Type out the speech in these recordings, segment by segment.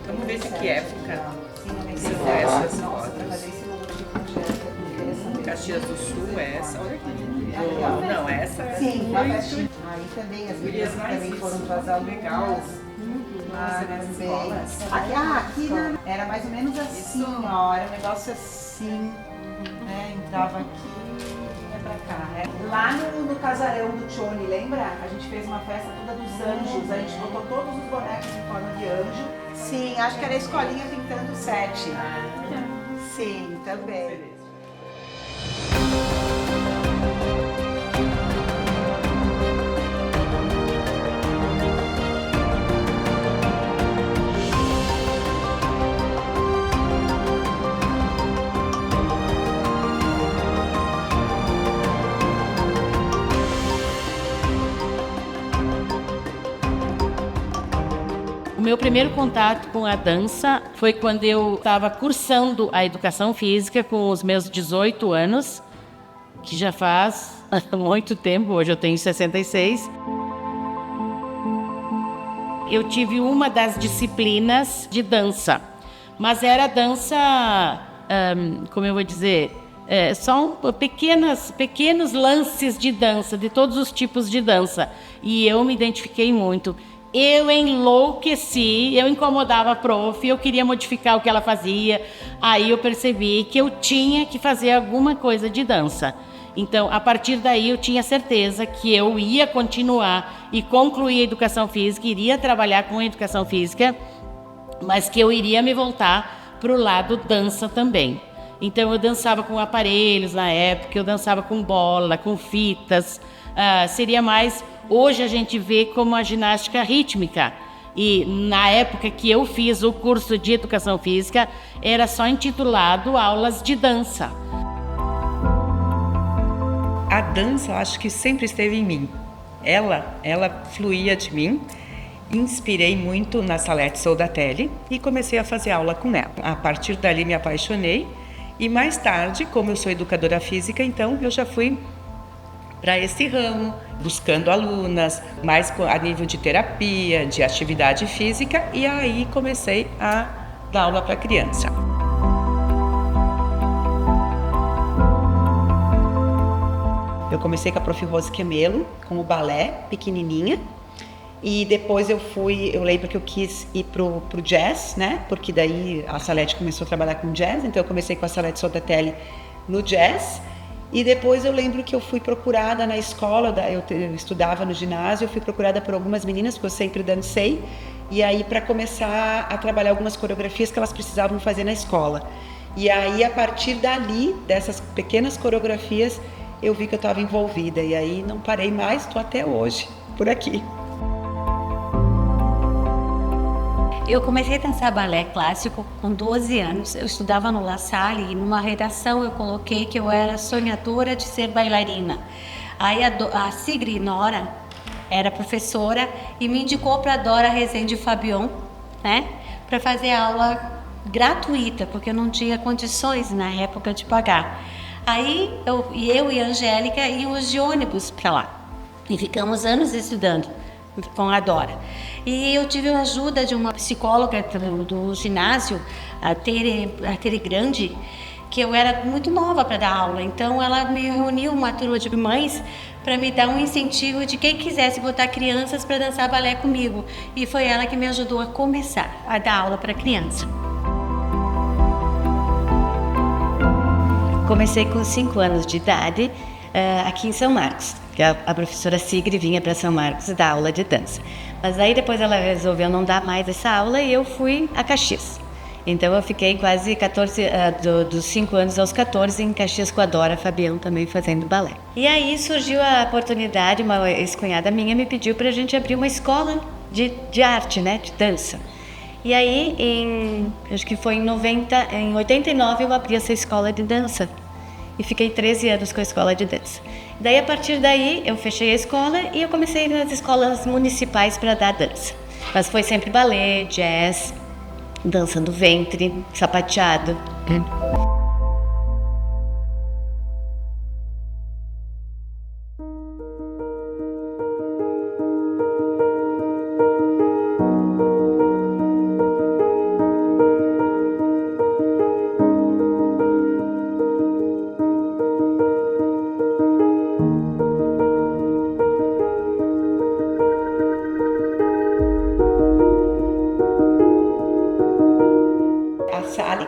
Vamos ver de que época são essas fotos. Caxias do Sul, essa. Olha aqui. Não, essa é. Sim, aí também as gurias também foram para as legal. Aqui era mais ou menos assim, ó, era um negócio assim, né? Entrava aqui e ia pra cá. Lá no casarão do Tchone, lembra? A gente fez uma festa toda dos anjos, a gente botou todos os bonecos em forma de anjo. Sim, acho que era a escolinha pintando 7. Sim, também. O meu primeiro contato com a dança foi quando eu estava cursando a educação física com os meus 18 anos, que já faz muito tempo, hoje eu tenho 66. Eu tive uma das disciplinas de dança, mas era dança, como eu vou dizer, são pequenos lances de dança, de todos os tipos de dança, e eu me identifiquei muito. Eu enlouqueci, eu incomodava a prof, eu queria modificar o que ela fazia. Aí eu percebi que eu tinha que fazer alguma coisa de dança. Então, a partir daí, eu tinha certeza que eu ia continuar e concluir a educação física, iria trabalhar com a educação física, mas que eu iria me voltar para o lado dança também. Então, eu dançava com aparelhos na época, eu dançava com bola, com fitas, seria mais... Hoje a gente vê como a ginástica rítmica, e na época que eu fiz o curso de educação física, era só intitulado aulas de dança. A dança, eu acho que sempre esteve em mim. Ela fluía de mim. Inspirei muito na Salete Soldatelli e comecei a fazer aula com ela. A partir dali me apaixonei e mais tarde, como eu sou educadora física, então eu já fui para esse ramo, buscando alunas, mais a nível de terapia, de atividade física, e aí comecei a dar aula para criança. Eu comecei com a Prof. Rose Quemelo, com o balé, pequenininha, e depois eu lembro que eu quis ir pro jazz, né, porque daí a Salete começou a trabalhar com jazz, então eu comecei com a Salete Soldatelli no jazz. E depois eu lembro que eu fui procurada na escola, eu estudava no ginásio, eu fui procurada por algumas meninas, porque eu sempre dancei, e aí para começar a trabalhar algumas coreografias que elas precisavam fazer na escola. E aí, a partir dali, dessas pequenas coreografias, eu vi que eu estava envolvida, e aí não parei mais, estou até hoje, por aqui. Eu comecei a dançar balé clássico com 12 anos. Eu estudava no La Salle e numa redação eu coloquei que eu era sonhadora de ser bailarina. Aí a Sigrid Nora era professora e me indicou para a Dora Rezende Fabion, né, para fazer aula gratuita, porque eu não tinha condições na época de pagar. Aí eu e a Angélica íamos de ônibus para lá e ficamos anos estudando com a Dora. E eu tive a ajuda de uma psicóloga do ginásio, a Tere Grande, que eu era muito nova para dar aula. Então ela me reuniu uma turma de mães para me dar um incentivo de quem quisesse botar crianças para dançar balé comigo. E foi ela que me ajudou a começar a dar aula para criança. Comecei com 5 anos de idade aqui em São Marcos, que a professora Sigrid vinha para São Marcos dar aula de dança. Mas aí depois ela resolveu não dar mais essa aula e eu fui a Caxias. Então eu fiquei quase 14, dos 5 anos aos 14 em Caxias com a Dora Fabião também fazendo balé. E aí surgiu a oportunidade, uma ex-cunhada minha me pediu para a gente abrir uma escola de arte, né, de dança. E aí, acho que foi em 89 eu abri essa escola de dança. e fiquei 13 anos com a escola de dança. Daí, a partir daí, eu fechei a escola e eu comecei nas escolas municipais para dar dança. Mas foi sempre balé, jazz, dança do ventre, sapateado.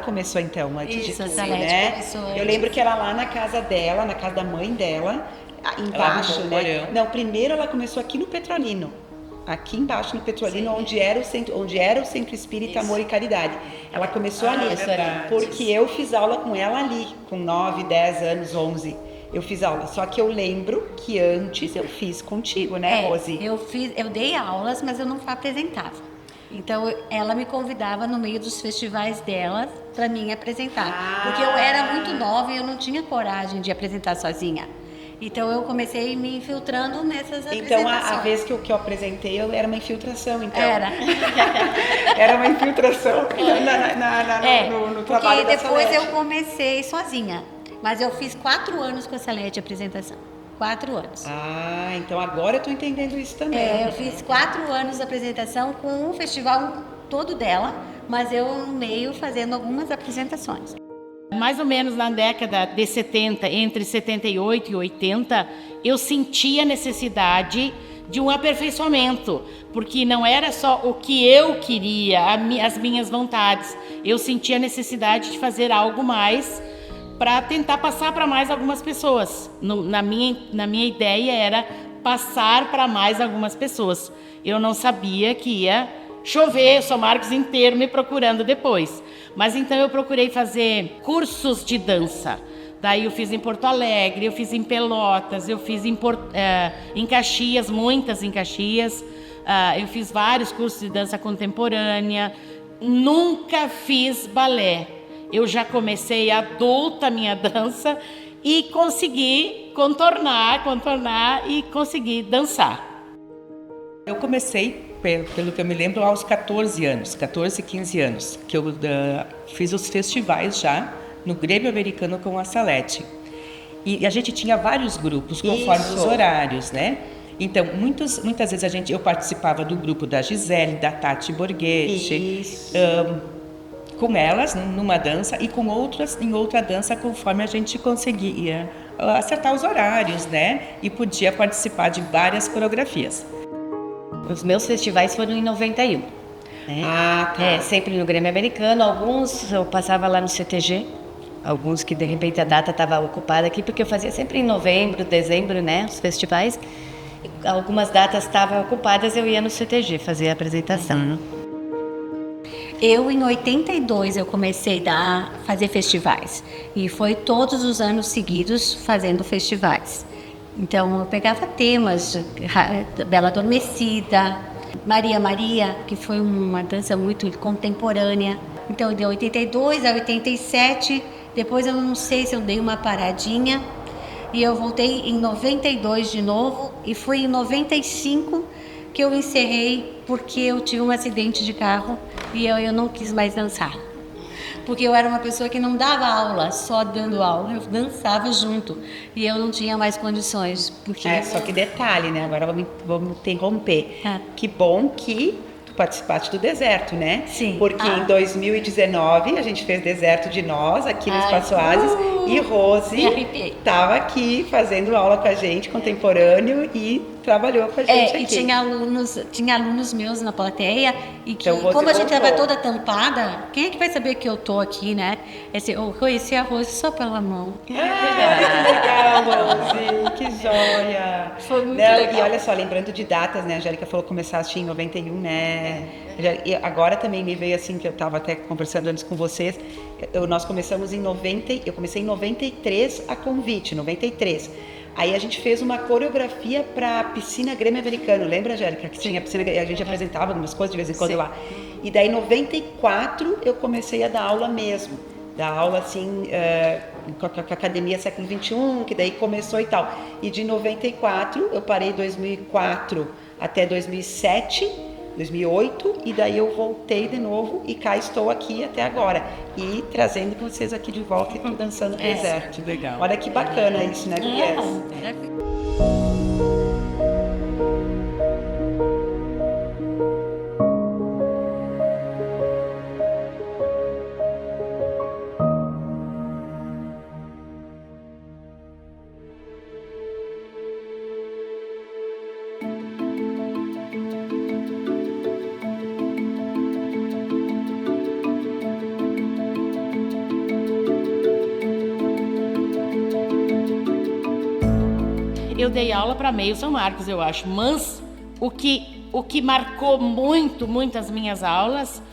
Começou então, antes Isso, de tudo, a Salete né? começou Eu antes. lembro que era lá na casa dela, na casa da mãe dela, embaixo, né? Não, primeiro ela começou aqui no Petrolino. Aqui embaixo no Petrolino, onde era o Centro Espírita Amor e Caridade. Ela começou ali, porque eu fiz aula com ela ali, com 9, 10 anos, 11. Eu fiz aula, só que eu lembro que antes eu fiz contigo, né, Rose? Eu dei aulas, mas eu não apresentava. Então, ela me convidava no meio dos festivais dela para mim apresentar. Porque eu era muito nova e eu não tinha coragem de apresentar sozinha. Então, eu comecei me infiltrando nessas apresentações. Então, a vez que eu apresentei, eu era uma infiltração, então. Era. Era uma infiltração no trabalho da Porque depois Salete. eu comecei sozinha. Mas eu fiz 4 anos com a Salete apresentação. 4 anos. Ah, então agora eu tô entendendo isso também. Eu fiz 4 anos de apresentação com o festival todo dela, mas eu no meio fazendo algumas apresentações. Mais ou menos na década de 70, entre 78 e 80, eu sentia a necessidade de um aperfeiçoamento, porque não era só o que eu queria, as minhas vontades. Eu sentia a necessidade de fazer algo mais para tentar passar para mais algumas pessoas. Na minha ideia era passar para mais algumas pessoas. Eu não sabia que ia chover, São Marcos inteiro me procurando depois. Mas então eu procurei fazer cursos de dança. Daí eu fiz em Porto Alegre, eu fiz em Pelotas, eu fiz em Caxias, muitas em Caxias. Eu fiz vários cursos de dança contemporânea. Nunca fiz balé. Eu já comecei adulta a minha dança e consegui contornar e consegui dançar. Eu comecei, pelo que eu me lembro, aos 14 anos, 14, 15 anos, que eu fiz os festivais já no Grêmio Americano com a Salete. E a gente tinha vários grupos, conforme os horários, né? Então, muitas vezes eu participava do grupo da Gisele, da Tati Borghetti, com elas numa dança e com outras em outra dança, conforme a gente conseguia acertar os horários, né? E podia participar de várias coreografias. Os meus festivais foram em 91. Né? Sempre no Grêmio Americano. Alguns eu passava lá no CTG, alguns que de repente a data estava ocupada aqui, porque eu fazia sempre em novembro, dezembro, né? Os festivais. Algumas datas estavam ocupadas, eu ia no CTG fazer a apresentação. Eu, em 82, eu comecei a fazer festivais. E foi todos os anos seguidos fazendo festivais. Então, eu pegava temas, Bela Adormecida, Maria, que foi uma dança muito contemporânea. Então, de 82 a 87, depois eu não sei se eu dei uma paradinha. E eu voltei em 92 de novo, e foi em 95 que eu encerrei, porque eu tive um acidente de carro e eu não quis mais dançar. Porque eu era uma pessoa que não dava aula, só dando aula, eu dançava junto. E eu não tinha mais condições. Porque... Só que detalhe, né? Agora vamos interromper. Que bom que tu participaste do Deserto, né? Sim. Porque em 2019 a gente fez Deserto de Nós, aqui no Espaço Oasis, e Rose estava aqui fazendo aula com a gente, contemporâneo, e trabalhou com a gente aqui. E tinha alunos meus na plateia, e que, então, como a gente estava toda tampada, quem é que vai saber que eu tô aqui, né? Eu conheci a Rose só pela mão. Que legal, Rose, que joia. Foi muito legal. E olha só, lembrando de datas, né? A Angélica falou que começaste em 91, né? E agora também me veio assim, que eu estava até conversando antes com vocês, nós começamos eu comecei em 93 a convite, 93. Aí a gente fez uma coreografia para a piscina Grêmio Americano, lembra, Angélica? Que tinha piscina, a gente apresentava algumas coisas de vez em quando lá. E daí em 94 eu comecei a dar aula mesmo. Dar aula assim, com a academia século XXI, que daí começou e tal. E de 94, eu parei 2004 até 2007, 2008, e daí eu voltei de novo e cá estou aqui até agora. E trazendo vocês aqui de volta e tô dançando no deserto. Legal. Olha que bacana isso, né, Gurias? Eu dei aula para meio São Marcos, eu acho, mas o que marcou muito as minhas aulas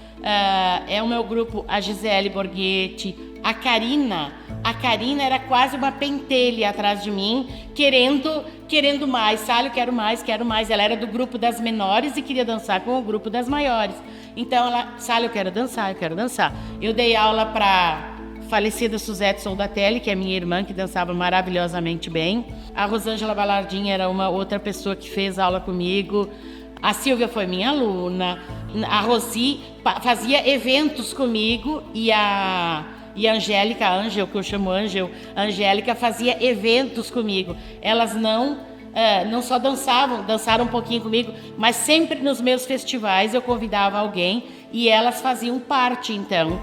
é o meu grupo, a Gisele Borghetti, a Karina. A Karina era quase uma pentelha atrás de mim, querendo mais. Sally, eu quero mais. Ela era do grupo das menores e queria dançar com o grupo das maiores. Então ela, Sally, eu quero dançar. Eu dei aula para falecida Suzete Soldatelli, que é minha irmã, que dançava maravilhosamente bem. A Rosângela Balardim era uma outra pessoa que fez aula comigo. A Silvia foi minha aluna. A Rosi fazia eventos comigo e a Angélica, que eu chamo Angel, a Angélica fazia eventos comigo. Elas não só dançaram um pouquinho comigo, mas sempre nos meus festivais eu convidava alguém e elas faziam parte, então.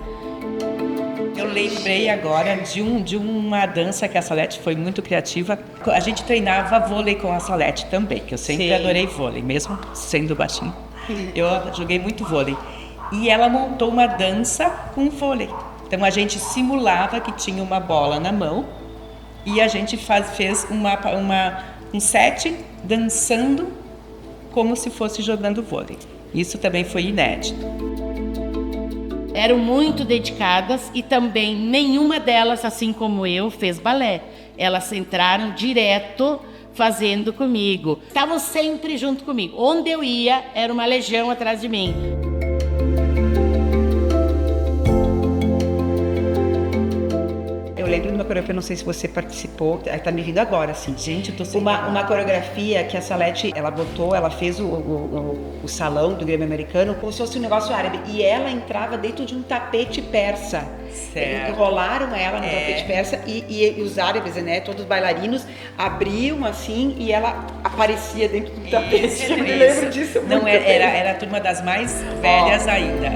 Eu lembrei agora de uma dança que a Salete foi muito criativa. A gente treinava vôlei com a Salete também, que eu sempre adorei vôlei, mesmo sendo baixinho. Eu joguei muito vôlei. E ela montou uma dança com vôlei. Então a gente simulava que tinha uma bola na mão e a gente fez um set dançando como se fosse jogando vôlei. Isso também foi inédito. Eram muito dedicadas e também nenhuma delas, assim como eu, fez balé. Elas entraram direto fazendo comigo. Estavam sempre junto comigo. Onde eu ia, era uma legião atrás de mim. Eu lembro de uma coreografia, não sei se você participou, tá me vindo agora, assim. Gente, eu tô sem uma coreografia que a Salete, ela fez o salão do Grêmio Americano como se fosse um negócio árabe. E ela entrava dentro de um tapete persa. Certo. Enrolaram ela no tapete persa e os árabes, né, todos os bailarinos, abriam assim e ela aparecia dentro do tapete. Eu me lembro disso. Não, era a turma das mais velhas ainda,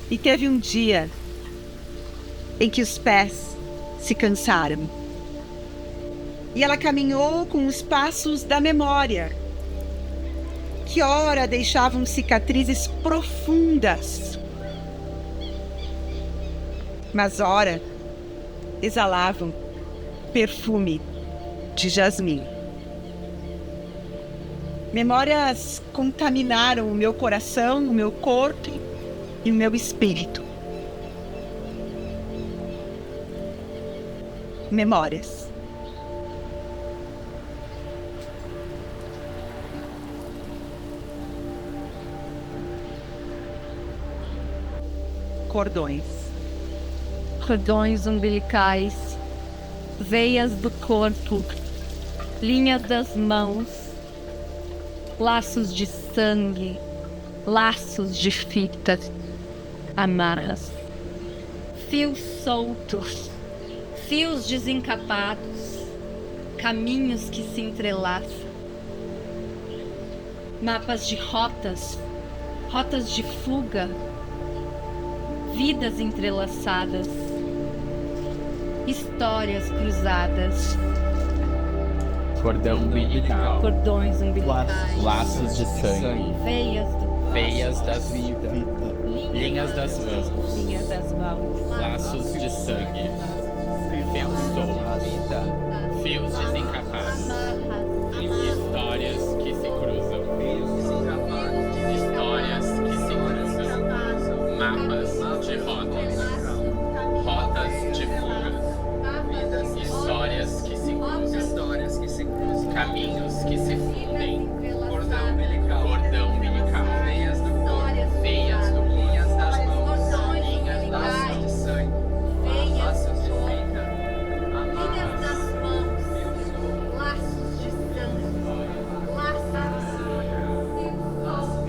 E teve um dia em que os pés se cansaram. E ela caminhou com os passos da memória, que ora deixavam cicatrizes profundas, mas ora exalavam perfume de jasmim. Memórias contaminaram o meu coração, o meu corpo e o meu espírito. Memórias. Cordões. Cordões umbilicais, veias do corpo, linhas das mãos, laços de sangue, laços de fitas, amarras, fios soltos, fios desencapados, caminhos que se entrelaçam, mapas de rotas de fuga, vidas entrelaçadas, histórias cruzadas, cordão umbilical, cordões umbilicais, laços de sangue, veias das vidas, linhas das mãos, laços de sangue, fios soltos, fios desencapados, histórias que se cruzam. mapas de rotas, rotas de fuga, histórias que se cruzam, caminhos que se fundem, cordão umbilical, veias do corpo, linhas das mãos, linhas laços de sangue, laços de vida, Linhas das mãos, laços de sangue, laços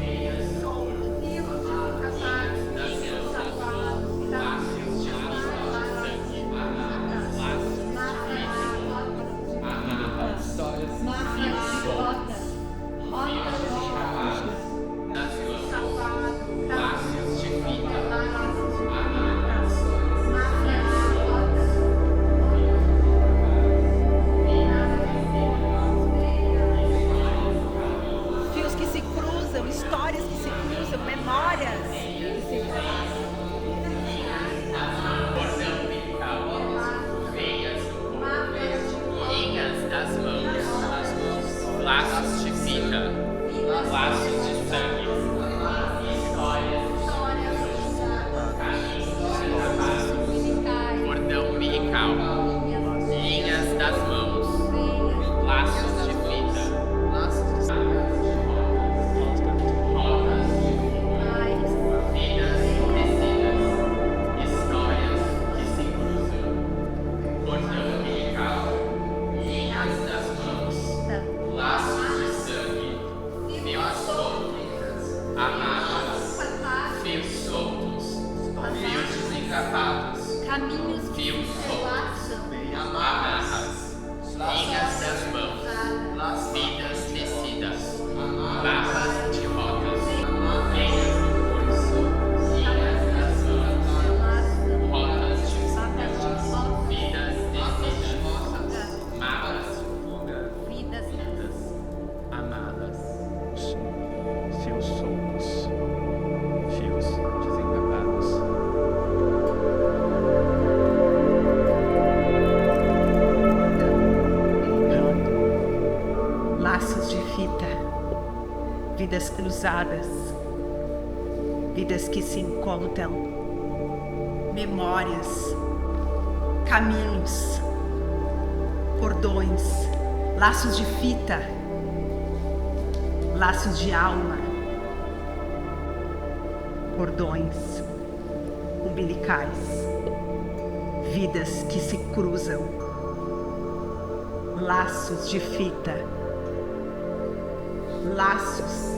Fios que se cruzam, histórias que se cruzam, memórias que se cruzam. cordão umbilical, veias do corpo, linhas das mãos, laços de fita, laços de sangue, histórias, cordão umbilical, linhas das mãos, laços de fita, rotas, vidas tecidas, histórias que se cruzam, cordão umbilical, linhas das mãos, laços de sangue, fios soltos, amarras, fios soltos, fios desencapados, caminhos fios soltos, amarras, linhas das mãos, vidas tecidas, mapas de rotas, veias do corpo, linhas das mãos, rotas de fuga, vidas tecidas, mapas de fuga, vidas amadas, Fios soltos, fios desencapados. Laços de fita, vidas cruzadas, vidas que se encontram, memórias, caminhos, cordões, laços de fita, laços de alma, cordões umbilicais, vidas que se cruzam, laços de fita, laços.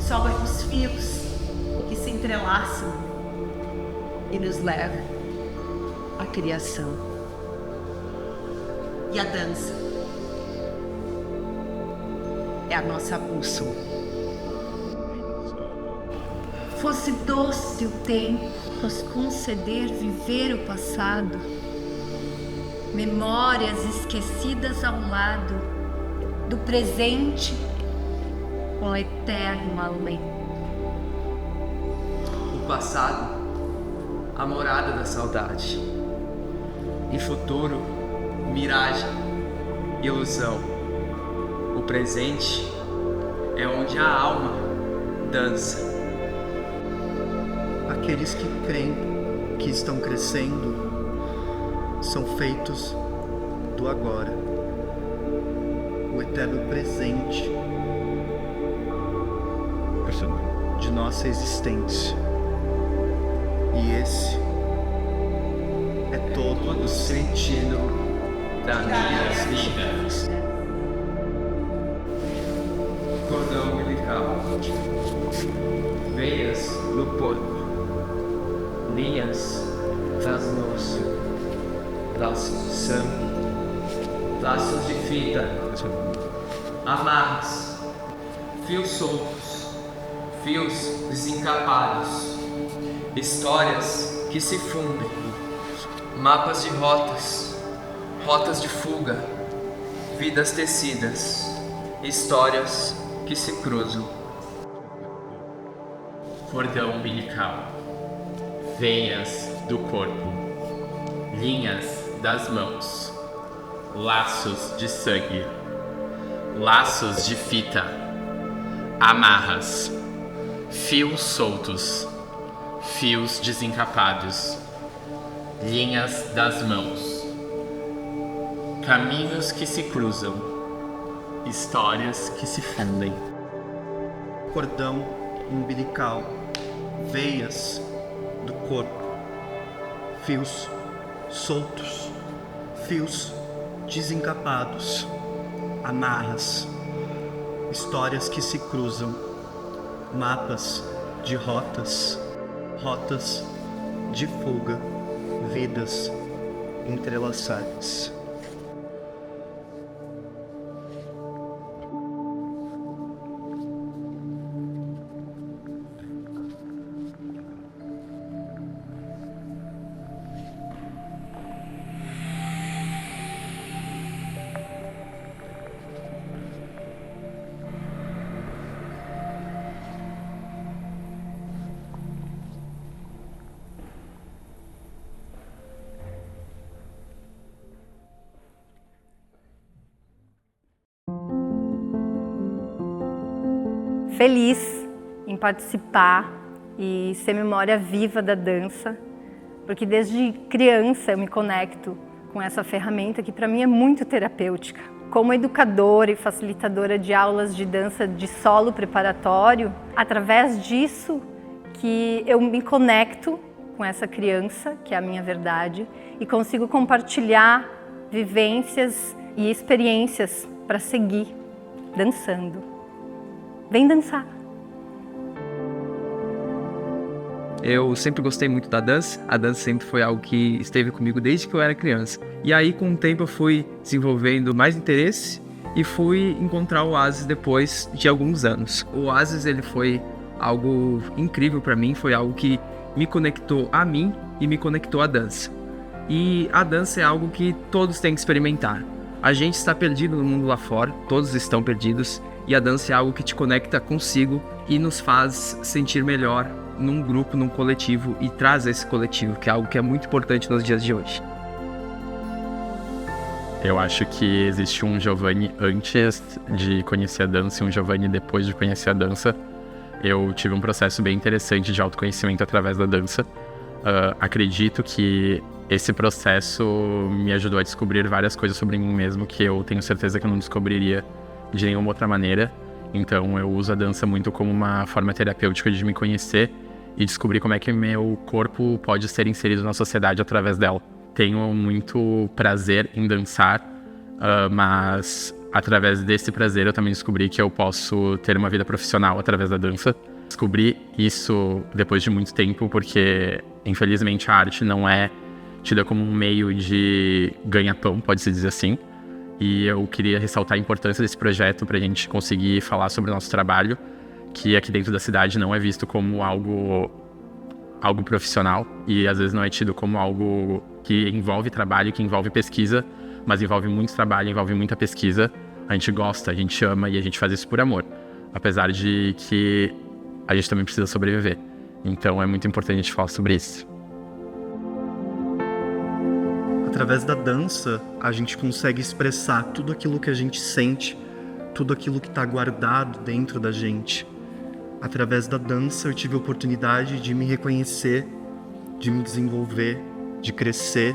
Sobram os fios que se entrelaçam e nos levam à criação e a dança é a nossa bússola. Fosse doce o tempo nos conceder viver o passado, memórias esquecidas ao lado do presente com o eterno além. O passado, a morada da saudade, e futuro, miragem, ilusão. O presente é onde a alma dança. Aqueles que creem que estão crescendo são feitos do agora, o eterno presente de nossa existência. E esse todo o sentido da minha vida. Cordão umbilical, veias no corpo, linhas das mãos, laços de sangue, laços de fita, amarras, fios soltos, fios desencapados, histórias que se fundem, mapas de rotas, rotas de fuga, vidas tecidas, histórias que se cruzam. Cordão umbilical, veias do corpo, linhas das mãos, laços de sangue, laços de fita, amarras, fios soltos, fios desencapados, linhas das mãos, caminhos que se cruzam, histórias que se fundem. Cordão umbilical, veias do corpo, fios soltos, fios desencapados, amarras, histórias que se cruzam, mapas de rotas, rotas de fuga, vidas entrelaçadas. Feliz em participar e ser memória viva da dança, porque desde criança eu me conecto com essa ferramenta que para mim é muito terapêutica. Como educadora e facilitadora de aulas de dança de solo preparatório, através disso que eu me conecto com essa criança, que é a minha verdade, e consigo compartilhar vivências e experiências para seguir dançando. Vem dançar! Eu sempre gostei muito da dança, a dança sempre foi algo que esteve comigo desde que eu era criança. E aí, com o tempo, eu fui desenvolvendo mais interesse e fui encontrar o Oasis depois de alguns anos. O Oasis, ele foi algo incrível para mim, foi algo que me conectou a mim e me conectou à dança. E a dança é algo que todos têm que experimentar. A gente está perdido no mundo lá fora, todos estão perdidos, e a dança é algo que te conecta consigo e nos faz sentir melhor num grupo, num coletivo, e traz esse coletivo, que é algo que é muito importante nos dias de hoje. Eu acho que existe um Giovanni antes de conhecer a dança e um Giovanni depois de conhecer a dança. Eu tive um processo bem interessante de autoconhecimento através da dança. Acredito que esse processo me ajudou a descobrir várias coisas sobre mim mesmo que eu tenho certeza que eu não descobriria de nenhuma outra maneira. Então eu uso a dança muito como uma forma terapêutica de me conhecer e descobrir como é que meu corpo pode ser inserido na sociedade através dela. Tenho muito prazer em dançar, mas através desse prazer eu também descobri que eu posso ter uma vida profissional através da dança. Descobri isso depois de muito tempo, porque infelizmente a arte não é tida como um meio de ganha-pão, pode-se dizer assim. E eu queria ressaltar a importância desse projeto para a gente conseguir falar sobre o nosso trabalho, que aqui dentro da cidade não é visto como algo profissional e às vezes não é tido como algo que envolve trabalho, que envolve pesquisa, mas envolve muito trabalho, envolve muita pesquisa. A gente gosta, a gente ama e a gente faz isso por amor, apesar de que a gente também precisa sobreviver. Então é muito importante a gente falar sobre isso. Através da dança, a gente consegue expressar tudo aquilo que a gente sente, tudo aquilo que está guardado dentro da gente. Através da dança, eu tive a oportunidade de me reconhecer, de me desenvolver, de crescer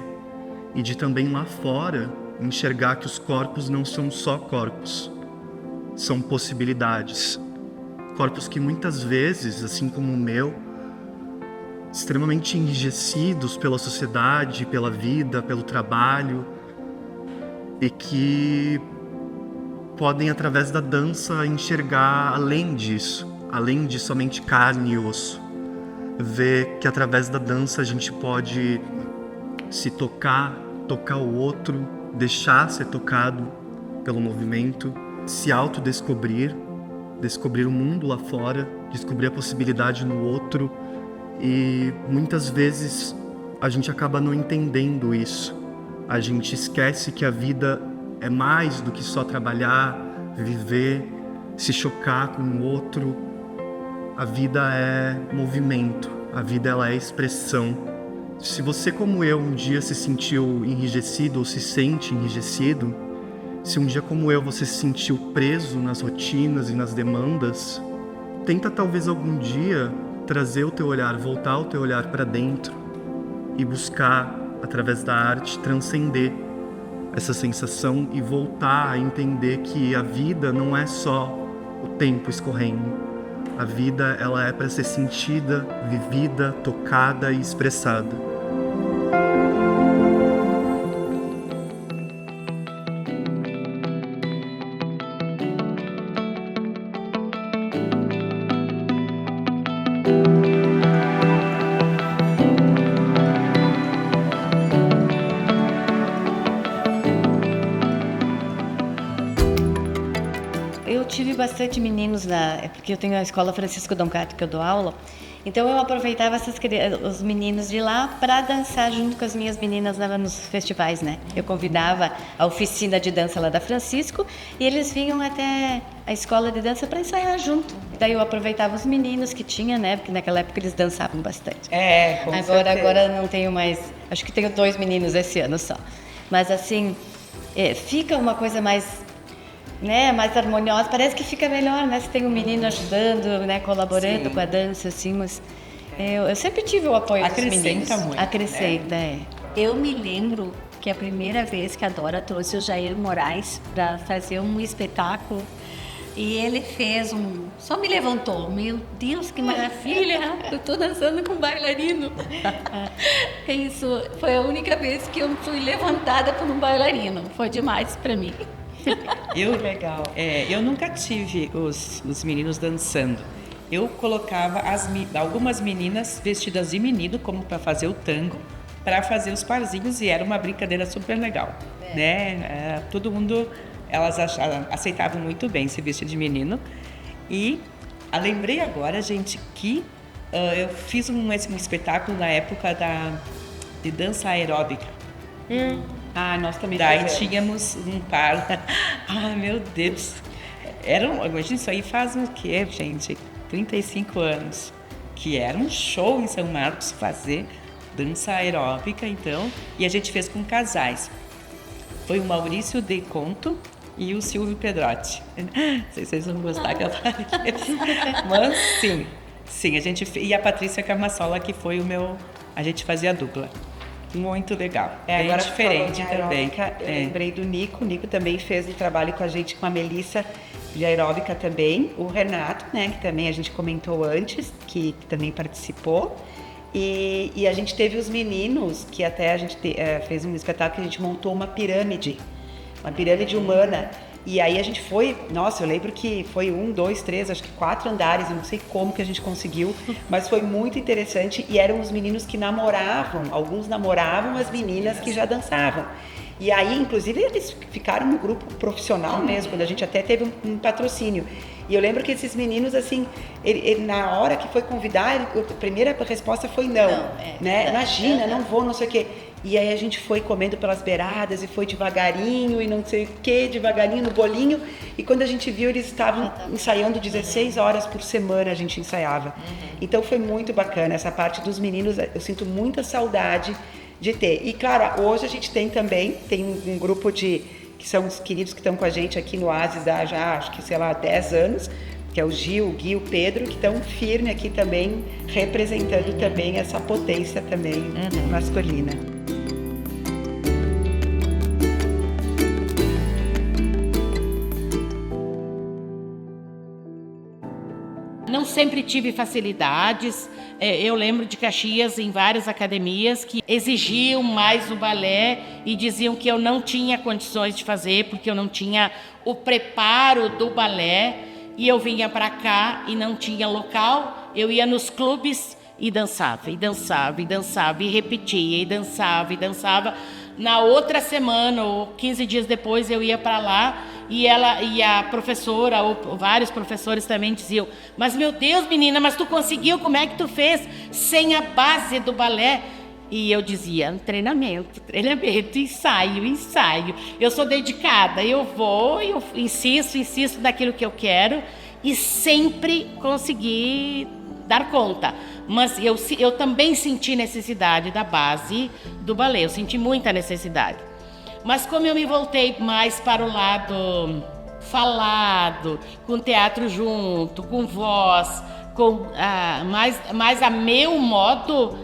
e de também lá fora enxergar que os corpos não são só corpos, são possibilidades. Corpos que muitas vezes, assim como o meu, extremamente enrijecidos pela sociedade, pela vida, pelo trabalho, e que podem, através da dança, enxergar além disso, além de somente carne e osso. Ver que através da dança a gente pode se tocar o outro, deixar ser tocado pelo movimento, se autodescobrir, descobrir o mundo lá fora, descobrir a possibilidade no outro. E muitas vezes a gente acaba não entendendo isso. A gente esquece que a vida é mais do que só trabalhar, viver, se chocar com o outro. A vida é movimento, a vida ela é expressão. Se você, como eu, um dia se sentiu enrijecido ou se sente enrijecido, se um dia como eu você se sentiu preso nas rotinas e nas demandas, tenta talvez algum dia trazer o teu olhar, voltar o teu olhar para dentro e buscar, através da arte, transcender essa sensação e voltar a entender que a vida não é só o tempo escorrendo. A vida ela é para ser sentida, vivida, tocada e expressada. Eu tive bastante meninos porque eu tenho a escola Francisco Dom Cato que eu dou aula, então eu aproveitava os meninos de lá para dançar junto com as minhas meninas nos festivais, né? Eu convidava a oficina de dança lá da Francisco e eles vinham até a escola de dança para ensaiar junto. Daí eu aproveitava os meninos que tinha, né? Porque naquela época eles dançavam bastante. Com certeza. Agora não tenho mais, acho que tenho 2 meninos esse ano só. Mas assim, fica uma coisa mais mais harmoniosa, parece que fica melhor, né? Se tem um menino ajudando, né? Colaborando com a dança, assim, mas eu sempre tive o apoio dos meninos. Acrescenta muito. Acrescenta, Eu me lembro que a primeira vez que a Dora trouxe o Jair Moraes para fazer um espetáculo, e ele fez só me levantou. Meu Deus, que maravilha! Eu tô dançando com um bailarino. Isso foi a única vez que eu fui levantada por um bailarino. Foi demais para mim. Legal. Eu nunca tive os meninos dançando. Eu colocava algumas meninas vestidas de menino, como para fazer o tango, para fazer os parzinhos, e era uma brincadeira super legal, né? Todo mundo, elas aceitavam muito bem se vestir de menino. E lembrei agora, gente, que eu fiz um espetáculo na época de dança aeróbica. Nós também tínhamos um par. Meu Deus. Imagina, isso aí faz o quê, gente? 35 anos. Que era um show em São Marcos fazer dança aeróbica, então. E a gente fez com casais. Foi o Maurício De Conto e o Silvio Pedrotti. Não sei se vocês vão gostar que eu fale. Mas sim, a gente... E a Patrícia Camassola, que foi a gente fazia a dupla. Muito legal. Bem agora diferente também. Eu lembrei do Nico. O Nico também fez um trabalho com a gente, com a Melissa, de aeróbica também. O Renato, né, que também a gente comentou antes, que também participou. E a gente teve os meninos, que até a gente fez um espetáculo que a gente montou uma pirâmide humana. E aí a gente foi, eu lembro que foi 1, 2, 3, acho que 4 andares, eu não sei como que a gente conseguiu, mas foi muito interessante, e eram os meninos que namoravam, alguns namoravam as meninas que já dançavam. E aí, inclusive, eles ficaram no grupo profissional mesmo, quando a gente até teve um patrocínio. E eu lembro que esses meninos, assim, ele na hora que foi convidar, a primeira resposta foi não, né? Imagina, não vou, não sei o quê. E aí a gente foi comendo pelas beiradas e foi devagarinho e não sei o que, devagarinho no bolinho. E quando a gente viu, eles estavam ensaiando 16 horas por semana, a gente ensaiava. Então foi muito bacana essa parte dos meninos, eu sinto muita saudade de ter. E claro, hoje a gente tem um grupo que são os queridos que estão com a gente aqui no Oasis há já, acho que, 10 anos, que é o Gil, o Gui, o Pedro, que estão firme aqui também, representando também essa potência também masculina. Não sempre tive facilidades, Eu lembro de Caxias, em várias academias, que exigiam mais o balé e diziam que eu não tinha condições de fazer, porque eu não tinha o preparo do balé, e eu vinha para cá e não tinha local, eu ia nos clubes e dançava, e dançava, e dançava, e repetia, e dançava, e dançava. Na outra semana, ou 15 dias depois, eu ia para lá e a professora, ou vários professores também diziam: mas meu Deus, menina, mas tu conseguiu, como é que tu fez sem a base do balé? E eu dizia: treinamento, ensaio. Eu sou dedicada, eu vou, eu insisto naquilo que eu quero e sempre consegui dar conta. Mas eu também senti necessidade da base do balé, eu senti muita necessidade. Mas como eu me voltei mais para o lado falado, com teatro junto, com voz, com mais a meu modo,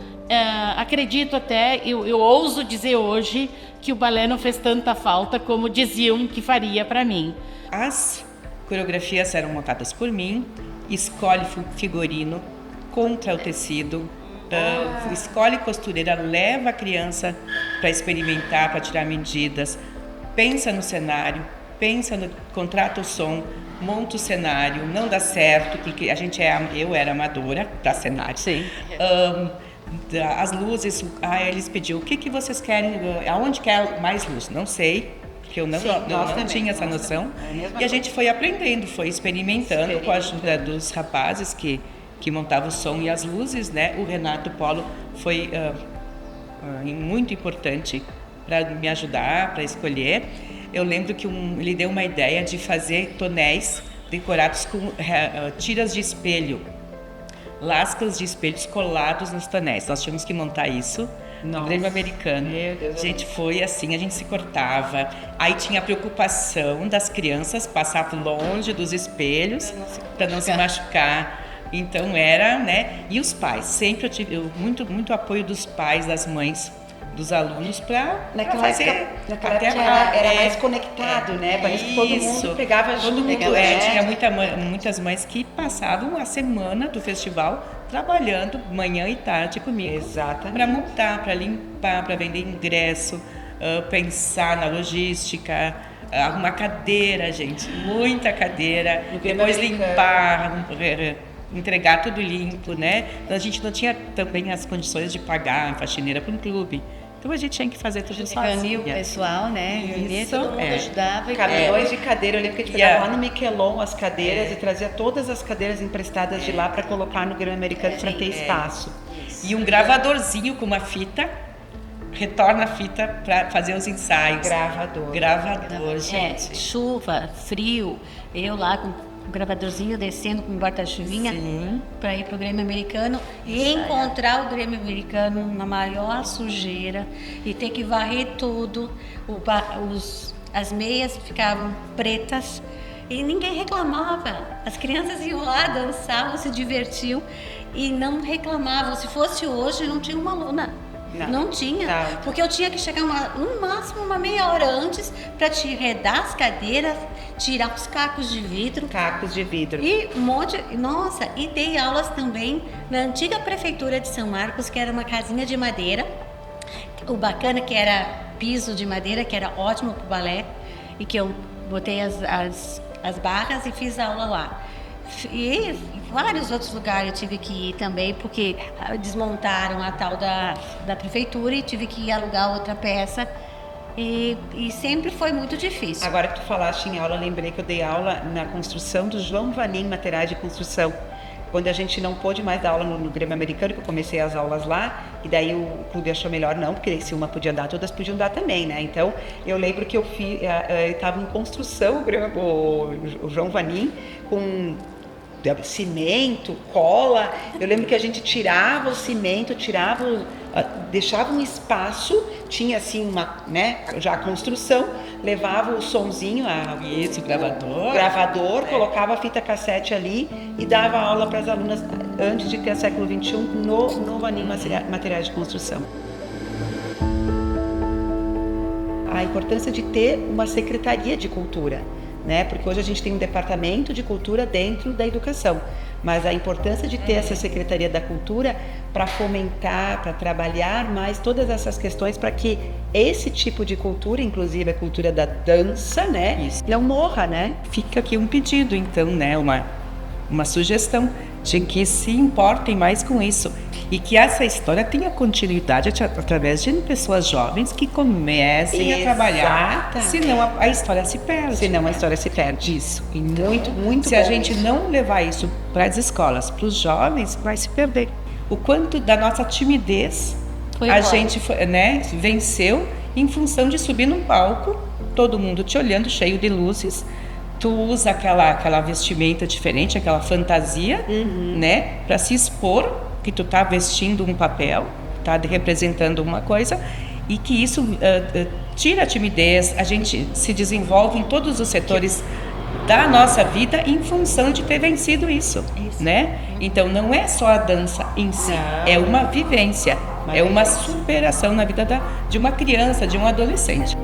acredito até, eu ouso dizer hoje que o balé não fez tanta falta como diziam que faria para mim. As coreografias eram montadas por mim, escolhe figurino, contra o tecido, escolhe costureira, leva a criança para experimentar, para tirar medidas, pensa no cenário, contrata o som, monta o cenário, não dá certo, porque eu era amadora para cenário. Sim. As luzes, eles pediam: o que vocês querem, aonde quer mais luz? Não sei, porque eu não tinha essa noção. E a gente foi aprendendo, foi experimentando com a ajuda dos rapazes que montava o som e as luzes, né? O Renato Polo foi muito importante para me ajudar, para escolher. Eu lembro que ele deu uma ideia de fazer tonéis decorados com tiras de espelho, lascas de espelhos colados nos tonéis. Nós tínhamos que montar isso no Grêmio Americano. Meu Deus, a gente foi assim, a gente se cortava. Aí tinha a preocupação das crianças passar longe dos espelhos para não se machucar. Então era, né? E os pais, sempre eu tive muito apoio dos pais, das mães, dos alunos para fazer. Naquela época era mais conectado, né? Parece que todo mundo pegava junto. Tinha muitas mães que passavam a semana do festival trabalhando manhã e tarde comigo. Exatamente. Para montar, para limpar, para vender ingresso, pensar na logística. Arrumar cadeira, gente, muita cadeira. Depois limpar, entregar tudo limpo, né? Então, a gente não tinha também as condições de pagar a faxineira para um clube. Então a gente tinha que fazer tudo sozinha. Reunir o pessoal, né? Todo mundo ajudava. Caminhões de cadeira. Eu lembro que a gente pegava lá no Miquelon as cadeiras e trazia todas as cadeiras emprestadas de lá para colocar no Grêmio Americano para ter espaço. E um gravadorzinho com uma fita, retorna a fita para fazer os ensaios. Gravador, gente. Chuva, frio, eu lá com o gravadorzinho descendo com um guarda-chuvinha para ir pro Grêmio Americano e encontrar o Grêmio Americano na maior sujeira e ter que varrer tudo. As meias ficavam pretas e ninguém reclamava. As crianças iam lá, dançavam, se divertiam e não reclamavam. Se fosse hoje, não tinha uma aluna. Não tinha, porque eu tinha que chegar no máximo uma meia hora antes para te redar as cadeiras, tirar os cacos de vidro. E um monte. Nossa, e dei aulas também na antiga prefeitura de São Marcos, que era uma casinha de madeira. O bacana que era piso de madeira, que era ótimo para o balé, e que eu botei as barras e fiz aula lá. E vários outros lugares eu tive que ir também, porque desmontaram a tal da prefeitura e tive que ir alugar outra peça. E sempre foi muito difícil. Agora que tu falaste em aula, lembrei que eu dei aula na construção do João Vanim Materiais de Construção. Quando a gente não pôde mais dar aula no Grêmio Americano, que eu comecei as aulas lá, e daí o clube achou melhor não, porque se uma podia dar, todas podiam dar também, né? Então, eu lembro que eu estava em construção o João Vanim, com cimento, cola. Eu lembro que a gente tirava o cimento, deixava um espaço, tinha assim já a construção, levava o sonzinho, o gravador, colocava a fita cassete ali e dava aula para as alunas antes de ter século XXI no Vanim Materiais de Construção. A importância de ter uma secretaria de cultura, né? Porque hoje a gente tem um departamento de cultura dentro da educação, mas a importância de ter essa Secretaria da Cultura para fomentar, para trabalhar mais todas essas questões para que esse tipo de cultura, inclusive a cultura da dança, né, não morra, né? Fica aqui um pedido, então, né, uma sugestão de que se importem mais com isso e que essa história tenha continuidade através de pessoas jovens que comecem a trabalhar, senão a história se perde. Senão a história se perde. Isso. E muito se bom a gente não levar isso para as escolas, para os jovens, vai se perder. O quanto da nossa timidez gente venceu em função de subir num palco, todo mundo te olhando, cheio de luzes. Tu usa aquela vestimenta diferente, aquela fantasia, né, para se expor, que tu tá vestindo um papel, tá representando uma coisa, e que isso tira a timidez, a gente se desenvolve em todos os setores da nossa vida em função de ter vencido isso. Né? Então não é só a dança em si, é uma vivência, é uma superação na vida de uma criança, de um adolescente.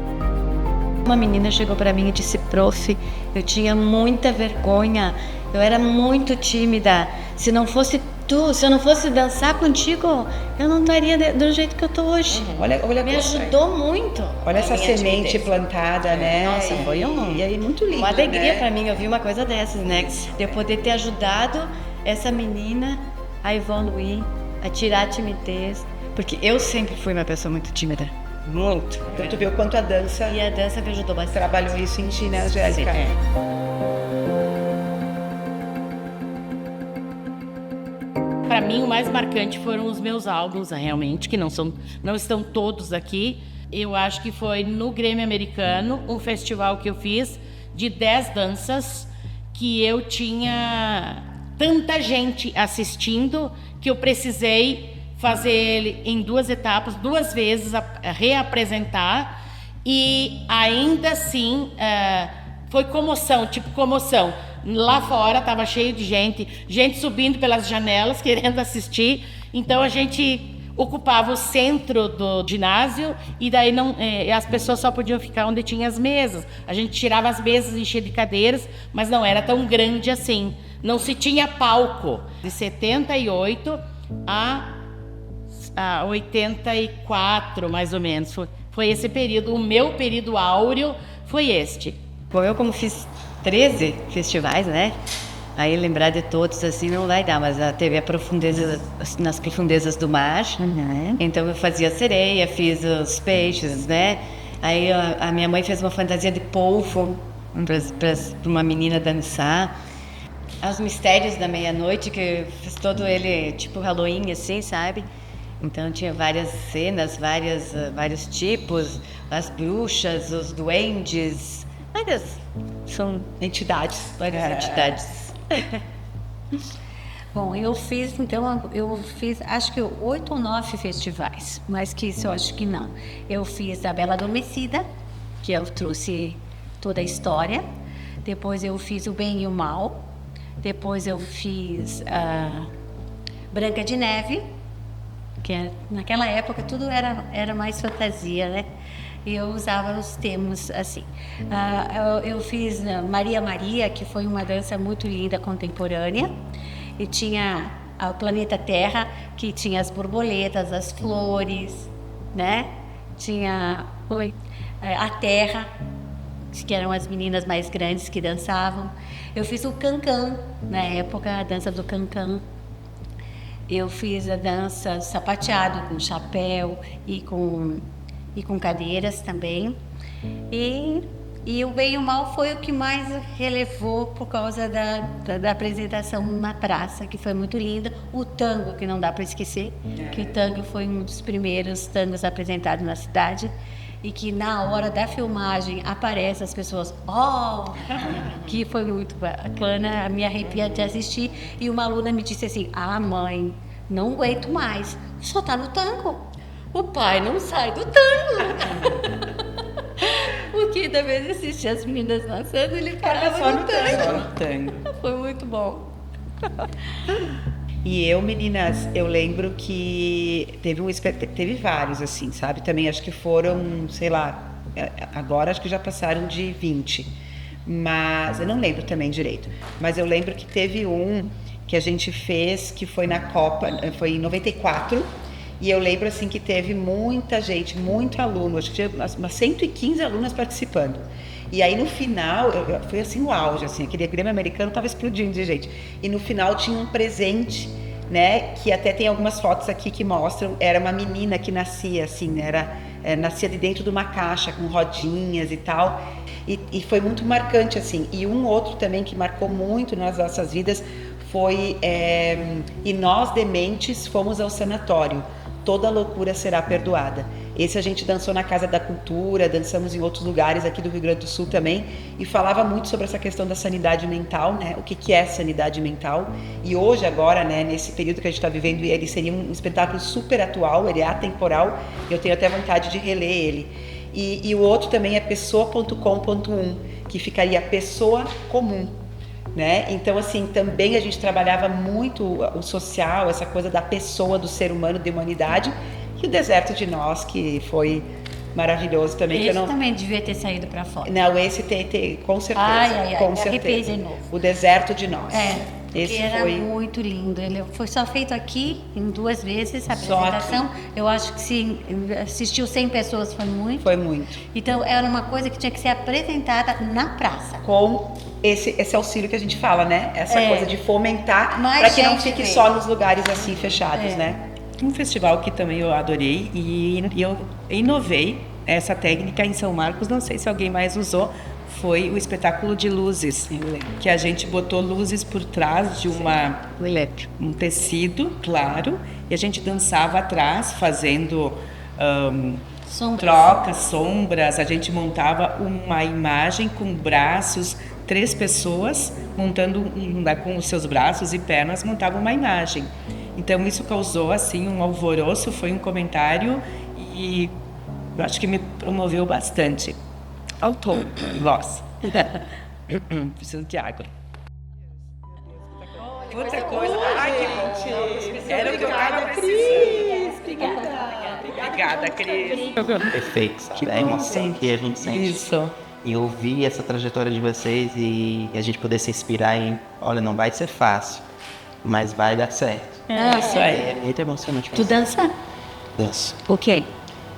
Uma menina chegou para mim e disse: prof, eu tinha muita vergonha, eu era muito tímida. Se não fosse tu, se eu não fosse dançar contigo, eu não estaria do jeito que eu tô hoje. Olha, me ajudou muito. Olha essa semente plantada, né? Nossa, foi e aí muito lindo, uma alegria, né? para mim ouvir uma coisa dessas, né? De eu poder ter ajudado essa menina a evoluir, a tirar a timidez, porque eu sempre fui uma pessoa muito tímida. Muito. Então tu viu quanto a dança... E a dança me ajudou bastante. Trabalhou isso em ti, né, Angélica? Sim, Para mim, o mais marcante foram os meus álbuns, realmente, que não estão todos aqui. Eu acho que foi no Grêmio Americano, um festival que eu fiz de 10 danças, que eu tinha tanta gente assistindo que eu precisei fazer ele em 2 etapas, 2 vezes, reapresentar, e ainda assim foi comoção. Lá fora estava cheio de gente subindo pelas janelas querendo assistir, então a gente ocupava o centro do ginásio e daí as pessoas só podiam ficar onde tinha as mesas. A gente tirava as mesas, enchia de cadeiras, mas não era tão grande assim, não se tinha palco. De 78 a 84, mais ou menos, foi esse período. O meu período áureo foi este. Bom, eu como fiz 13 festivais, né? Aí lembrar de todos assim não vai dar, mas teve nas profundezas do mar. Então eu fazia sereia, fiz os peixes, né? Aí a minha mãe fez uma fantasia de polvo para uma menina dançar. Os mistérios da meia-noite, que eu fiz todo ele tipo Halloween, assim, sabe? Então tinha várias cenas, vários tipos, as bruxas, os duendes, são várias entidades. Bom, eu fiz acho que 8 ou 9 festivais, mas que isso eu acho que não. Eu fiz a Bela Adormecida, que eu trouxe toda a história. Depois eu fiz o Bem e o Mal. Depois eu fiz a Branca de Neve, que naquela época tudo era mais fantasia, né? E eu usava os termos assim. Eu fiz Maria Maria, que foi uma dança muito linda, contemporânea. E tinha o Planeta Terra, que tinha as borboletas, as flores, né? Tinha a Terra, que eram as meninas mais grandes que dançavam. Eu fiz o Cancan, na época, a dança do Cancan. Eu fiz a dança sapateado, com chapéu e com cadeiras também. E o Bem e o Mal foi o que mais relevou por causa da apresentação na praça, que foi muito linda. O tango, que não dá para esquecer, que o tango foi um dos primeiros tangos apresentados na cidade. E que na hora da filmagem aparece as pessoas, que foi muito bacana, me arrepia de assistir. E uma aluna me disse assim: mãe, não aguento mais, só tá no tango. O pai não sai do tango. Porque da vez de assistir as meninas dançando, ele ficava só no tango. Foi muito bom. E eu, meninas, eu lembro que teve vários, assim, sabe? Também acho que foram, sei lá, agora acho que já passaram de 20. Mas eu não lembro também direito. Mas eu lembro que teve um que a gente fez, que foi na Copa, foi em 94. E eu lembro assim que teve muita gente, muito aluno, acho que tinha umas 115 alunas participando. E aí no final, foi assim o auge, assim, aquele Grêmio Americano tava explodindo de gente. E no final tinha um presente, né, que até tem algumas fotos aqui que mostram, era uma menina que nascia assim, né, nascia de dentro de uma caixa com rodinhas e tal. E foi muito marcante assim. E um outro também que marcou muito nas nossas vidas foi E Nós Dementes Fomos ao Sanatório, Toda Loucura Será Perdoada. Esse a gente dançou na Casa da Cultura, dançamos em outros lugares aqui do Rio Grande do Sul também, e falava muito sobre essa questão da sanidade mental, né? O que é sanidade mental. E hoje, agora, né, nesse período que a gente está vivendo, ele seria um espetáculo super atual, ele é atemporal, e eu tenho até vontade de reler ele. E o outro também é pessoa.com.1, que ficaria pessoa comum. Né? Então, assim, também a gente trabalhava muito o social, essa coisa da pessoa, do ser humano, da humanidade, e o Deserto de Nós, que foi maravilhoso também. Esse que eu não... também devia ter saído para fora. Não, esse tem com certeza. Ai, com me certeza. arrepiei de novo. O Deserto de Nós. Esse era foi muito lindo. Ele foi só feito aqui em 2 vezes a Só apresentação. Eu acho que se assistiu 100 pessoas foi muito. Foi muito. Então era uma coisa que tinha que ser apresentada na praça. Com esse auxílio que a gente fala, né? Essa coisa de fomentar para que não fique só nos lugares assim fechados, né? Um festival que também eu adorei e eu inovei essa técnica em São Marcos, não sei se alguém mais usou, foi o espetáculo de luzes, que a gente botou luzes por trás de um tecido, claro, e a gente dançava atrás, fazendo trocas, sombras, a gente montava uma imagem com braços, 3 pessoas montando com os seus braços e pernas, montavam uma imagem. Então isso causou assim um alvoroço, foi um comentário e eu acho que me promoveu bastante. Alto, voz. Preciso de água. Outra coisa. Ai, que bom. Era o que eu estava precisando. Obrigada, Cris. Perfeito. Que emoção que a gente sente. Isso. E ouvir essa trajetória de vocês e a gente poder se inspirar em, olha, não vai ser fácil, mas vai dar certo. Isso aí. É muito emocionante. Tu dança? Danço. O quê?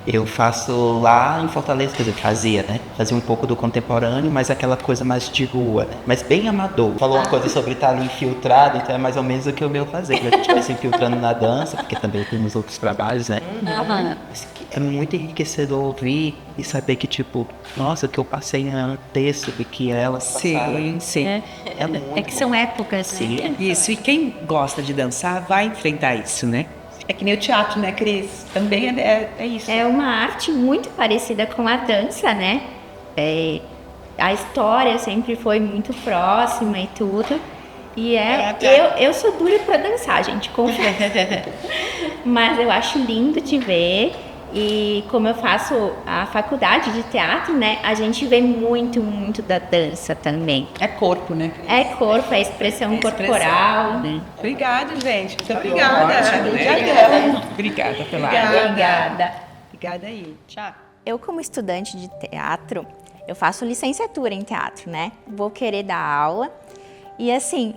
Eu faço lá em Fortaleza, quer dizer, fazia, né? Fazia um pouco do contemporâneo, mas aquela coisa mais de rua, né? Mas bem amador. Falou uma coisa sobre estar ali infiltrado, então é mais ou menos o que eu meu fazer. A gente vai se infiltrando na dança, porque também temos outros trabalhos, né? É muito enriquecedor ouvir e saber que, tipo, nossa, o que eu passei no texto e que ela passaram. Sim. É que são épocas. Sim. Isso, e quem gosta de dançar vai enfrentar isso, né? É que nem o teatro, né, Cris? Também é isso. É uma arte muito parecida com a dança, né? A história sempre foi muito próxima e tudo. E eu sou dura pra dançar, gente, confesso. Mas eu acho lindo de ver. E como eu faço a faculdade de teatro, né? A gente vê muito, muito da dança também. É corpo, né? É corpo, é expressão corporal. Né? Obrigada, gente. Muito obrigada. Obrigada pela Obrigada aí. Tchau. Eu, como estudante de teatro, eu faço licenciatura em teatro, né? Vou querer dar aula. E assim,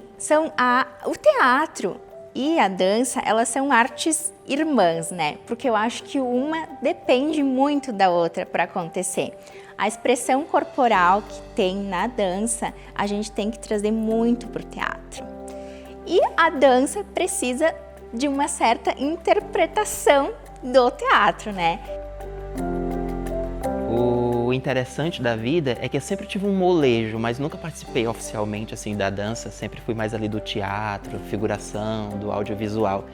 o teatro e a dança, elas são artes irmãs, né? Porque eu acho que uma depende muito da outra para acontecer. A expressão corporal que tem na dança, a gente tem que trazer muito para o teatro. E a dança precisa de uma certa interpretação do teatro, né? O interessante da vida é que eu sempre tive um molejo, mas nunca participei oficialmente assim da dança, sempre fui mais ali do teatro, figuração, do audiovisual.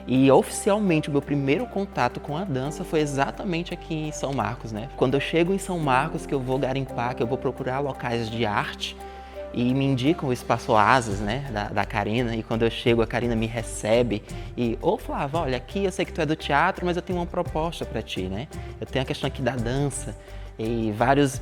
E oficialmente o meu primeiro contato com a dança foi exatamente aqui em São Marcos, né? Quando eu chego em São Marcos, que eu vou garimpar, que eu vou procurar locais de arte e me indicam o Espaço Oasis, né, da Karina, e quando eu chego a Karina me recebe e, Flávia, olha, aqui eu sei que tu é do teatro, mas eu tenho uma proposta para ti, né? Eu tenho a questão aqui da dança e vários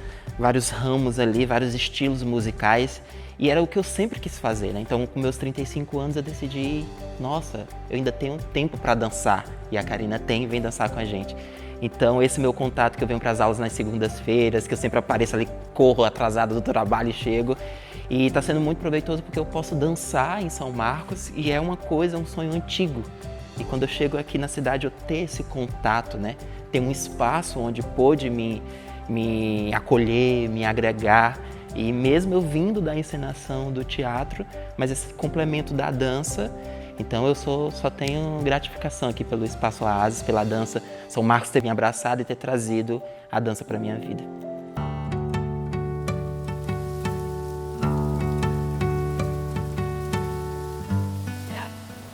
ramos ali, vários estilos musicais. E era o que eu sempre quis fazer, né? Então, com meus 35 anos, eu decidi, nossa, eu ainda tenho tempo para dançar. E a Karina vem dançar com a gente. Então, esse meu contato que eu venho para as aulas nas segundas-feiras, que eu sempre apareço ali, corro atrasado do trabalho e chego. E está sendo muito proveitoso porque eu posso dançar em São Marcos e é uma coisa, um sonho antigo. E quando eu chego aqui na cidade, eu ter esse contato, né? Ter um espaço onde pôde me acolher, me agregar. E mesmo eu vindo da encenação do teatro, mas esse complemento da dança, então eu só tenho gratificação aqui pelo Espaço Oasis, pela dança. São Marcos ter me abraçado e ter trazido a dança para minha vida.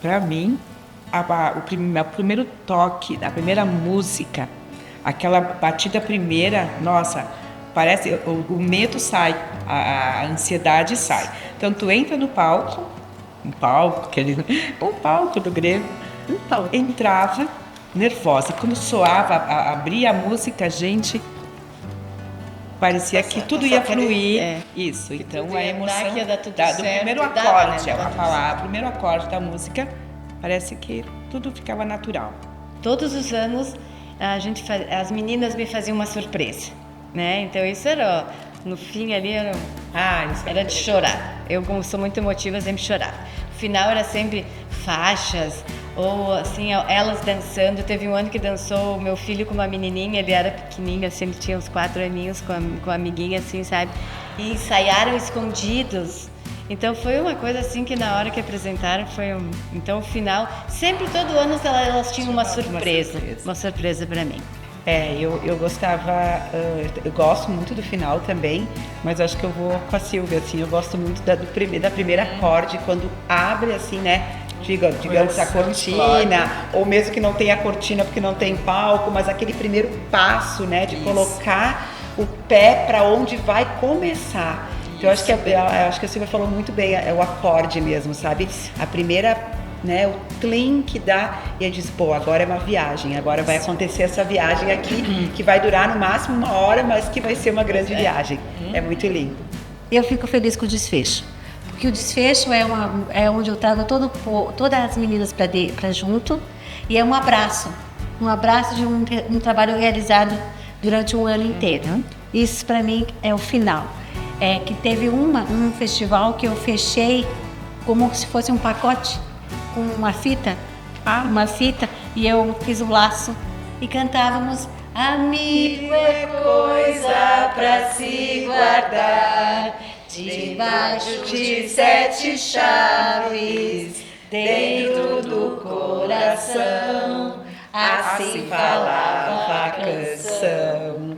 Para mim, o primeiro toque, a primeira música, aquela batida primeira, nossa, parece, o medo sai, a ansiedade sai. Então tu entra no palco, um palco do Grêmio, entrava nervosa. Quando soava, abria a música, gente, parecia que tudo ia fluir. Isso, então a emoção do primeiro acorde, o primeiro acorde da música, parece que tudo ficava natural. Todos os anos as meninas me faziam uma surpresa, né? Então isso era, no fim ali, era de chorar. Eu, como sou muito emotiva, sempre chorava. No final era sempre faixas, ou assim, elas dançando. Teve um ano que dançou o meu filho com uma menininha, ele era pequenininho, assim, ele tinha uns 4 aninhos com a amiguinha, assim, sabe? E ensaiaram escondidos. Então foi uma coisa assim que na hora que apresentaram então o final, sempre todo ano elas tinham uma surpresa para mim. Eu gostava, eu gosto muito do final também, mas acho que eu vou com a Silvia, assim, eu gosto muito da primeira acorde, quando abre assim, né, digamos a cortina, ou mesmo que não tenha cortina porque não tem palco, mas aquele primeiro passo, né, de colocar o pé para onde vai começar. Então eu acho que a Silvia falou muito bem, é o acorde mesmo, sabe? A primeira, né, o clean que dá, e a gente diz, pô, agora é uma viagem, agora vai acontecer essa viagem aqui, que vai durar no máximo 1 hora, mas que vai ser uma grande viagem. É muito lindo. Eu fico feliz com o desfecho, porque o desfecho é onde eu trago todas as meninas para junto, e é um abraço de um trabalho realizado durante um ano inteiro. Isso para mim é o final. Que teve um festival que eu fechei como se fosse um pacote com uma fita, e eu fiz o laço e cantávamos: amigo é coisa pra se guardar debaixo de 7 chaves dentro do coração, assim falava a canção.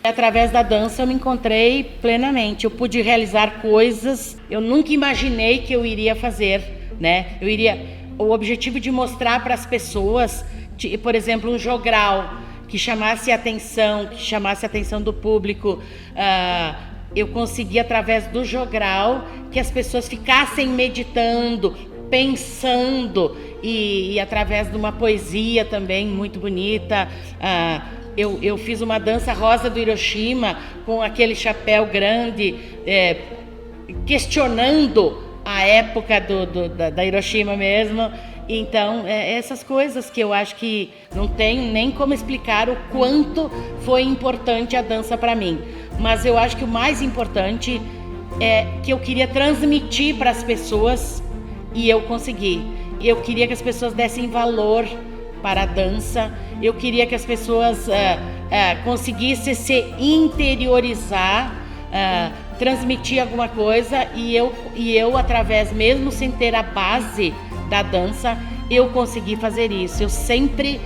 Através da dança eu me encontrei plenamente, eu pude realizar coisas eu nunca imaginei que eu iria fazer, né? O objetivo de mostrar para as pessoas, por exemplo, um jogral que chamasse a atenção do público. Eu consegui, através do jogral, que as pessoas ficassem meditando, pensando, e através de uma poesia também muito bonita. Eu fiz uma dança rosa do Hiroshima com aquele chapéu grande, questionando a época da Hiroshima mesmo. Então, essas coisas que eu acho que não tenho nem como explicar o quanto foi importante a dança para mim. Mas eu acho que o mais importante é que eu queria transmitir para as pessoas e eu consegui. Eu queria que as pessoas dessem valor para a dança, eu queria que as pessoas conseguissem se interiorizar, transmitir alguma coisa e eu, através, mesmo sem ter a base da dança, eu consegui fazer isso. Eu sempre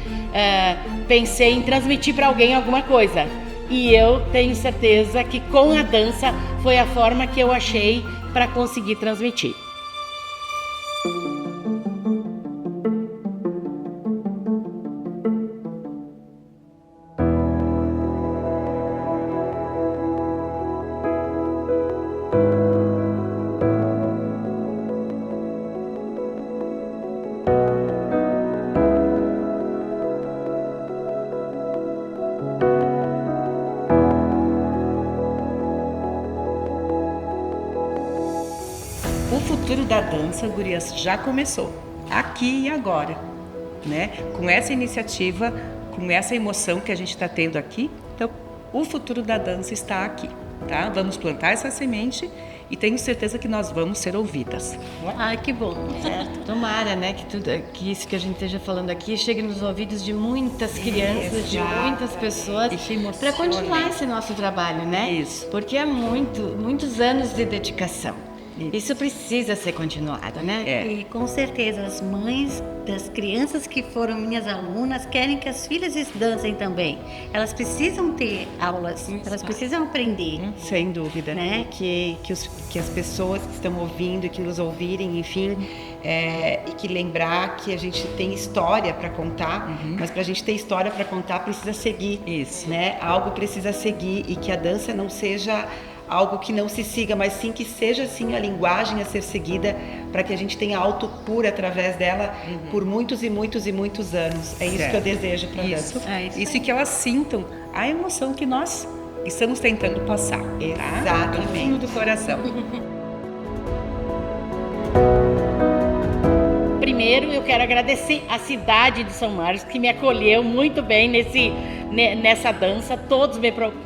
pensei em transmitir para alguém alguma coisa. E eu tenho certeza que com a dança foi a forma que eu achei para conseguir transmitir. O futuro da dança, gurias, já começou, aqui e agora, né? Com essa iniciativa, com essa emoção que a gente está tendo aqui, então o futuro da dança está aqui, tá? Vamos plantar essa semente e tenho certeza que nós vamos ser ouvidas. Ai, que bom, certo? Tomara, né, que isso que a gente esteja falando aqui chegue nos ouvidos de muitas crianças, de muitas pessoas, para continuar esse nosso trabalho, né? Isso. Porque é muitos anos de dedicação. Isso precisa ser continuado, né? E com certeza as mães das crianças que foram minhas alunas querem que as filhas dancem também. Elas precisam ter aulas, elas precisam aprender. Sem dúvida, né? Que as pessoas que estão ouvindo, que nos ouvirem, enfim, e que lembrar que a gente tem história para contar, mas para a gente ter história para contar precisa seguir. Isso. Né? Algo precisa seguir e que a dança não seja algo que não se siga, mas sim que seja assim a linguagem a ser seguida para que a gente tenha autocura através dela por muitos e muitos e muitos anos. É isso que eu desejo para a dança. Isso, e que elas sintam a emoção que nós estamos tentando passar. Exatamente. Do fundo do coração. Primeiro, eu quero agradecer a cidade de São Marcos, que me acolheu muito bem nessa dança.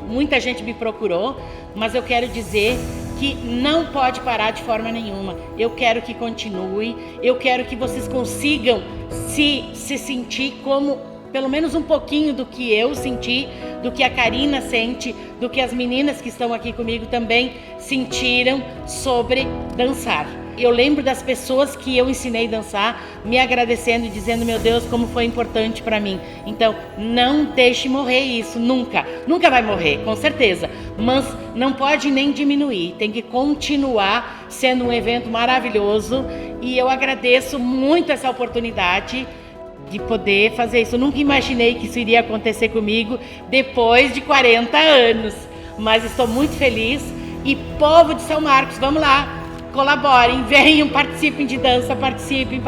Muita gente me procurou, mas eu quero dizer que não pode parar de forma nenhuma. Eu quero que continue, eu quero que vocês consigam se sentir como pelo menos um pouquinho do que eu senti, do que a Karina sente, do que as meninas que estão aqui comigo também sentiram sobre dançar. Eu lembro das pessoas que eu ensinei a dançar me agradecendo e dizendo, meu Deus, como foi importante para mim. Então, não deixe morrer isso, nunca. Nunca vai morrer, com certeza. Mas não pode nem diminuir, tem que continuar sendo um evento maravilhoso. E eu agradeço muito essa oportunidade de poder fazer isso. Eu nunca imaginei que isso iria acontecer comigo depois de 40 anos. Mas estou muito feliz. E povo de São Marcos, vamos lá! Colaborem, venham, participem de dança, participem,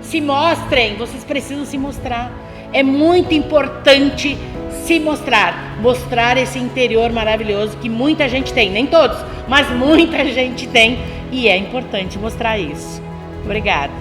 se mostrem, vocês precisam se mostrar. É muito importante se mostrar esse interior maravilhoso que muita gente tem, nem todos, mas muita gente tem, e é importante mostrar isso. Obrigada.